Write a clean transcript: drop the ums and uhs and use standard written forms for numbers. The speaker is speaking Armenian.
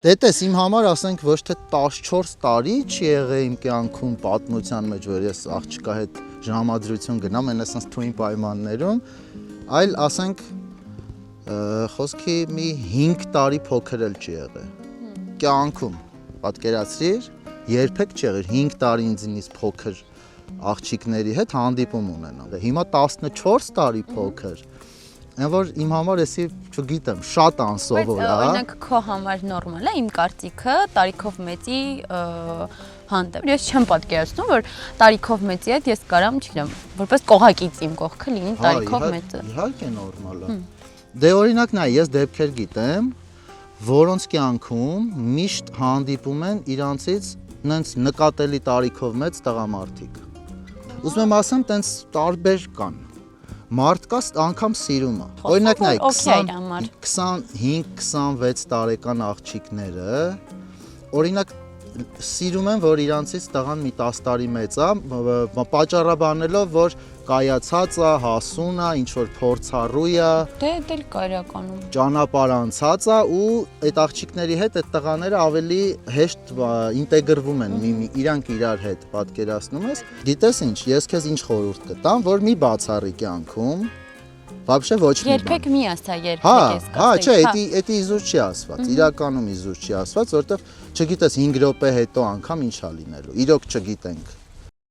Դե տես իմ համար ասենք ոչ թե 14 տարի չի եղել իմ կյանքում պատմության մեջ, որ ես աղջկա հետ ժամադրություն գնամ, այն ասած թույն պայմաններում, այլ ասենք խոսքի մի 5 տարի փոքր էլ չի եղել։ Կյանքում պատկերացրիր, երբեք չի եղել 5 տարի ինձնից փոքր աղջիկների հետ հանդիպում ունենամ։ Հիմա 14 տարի փոքր։ Այն որ իմ համար էսի, չգիտեմ, շատ անսովոր է։ Օրինակ քո համար նորմալ է, իմ կարծիքը տարիքով մեծի հանդեպ։ Ես չեմ պատկերացնում, որ տարիքով մեծի հետ ես կարամ, չգիտեմ, որպես կողակից իմ կողքը լինի տարիքով մեծը։ Իհարկե նորմալ է։ Դե օրինակ նայ, ես դեպքեր գիտեմ, որոնց կյանքում միշտ հանդիպում են իրանցից նենց նկատելի տարիքով մեծ տղամարդիկ։ Ուզում եմ ասեմ, տենց տարբեր կան։ Մարդկա անգամ սիրում է։ Օրինակ նայ 25-26 տարեկան աղջիկները օրինակ սիրում են, որ իրանցից տղան մի 10 տարի մեծ է, պատճառաբանելով, որ կայացած է, հասուն է, ինչ որ փորձառու է։ Դե դել կա իրականում։ Ճանապարհ անցած է ու այդ աղջիկների հետ այդ տղաները ավելի հեշտ ինտեգրվում են իրանք իրար հետ, պատկերացնում ես։ Գիտես ինչ, ես քեզ ինչ խորհուրդ կտամ, որ մի բացառի կյանքում Вообще ոչ մի բան։ Երբեք մի ասա, երբեք ես կասեի։ Չէ, էդի իզուր չի ասված, իրականում իզուր չի ասված, որովհետև չգիտես 5 րոպե հետո անգամ ինչա լինելու։ Իրոք չգիտենք։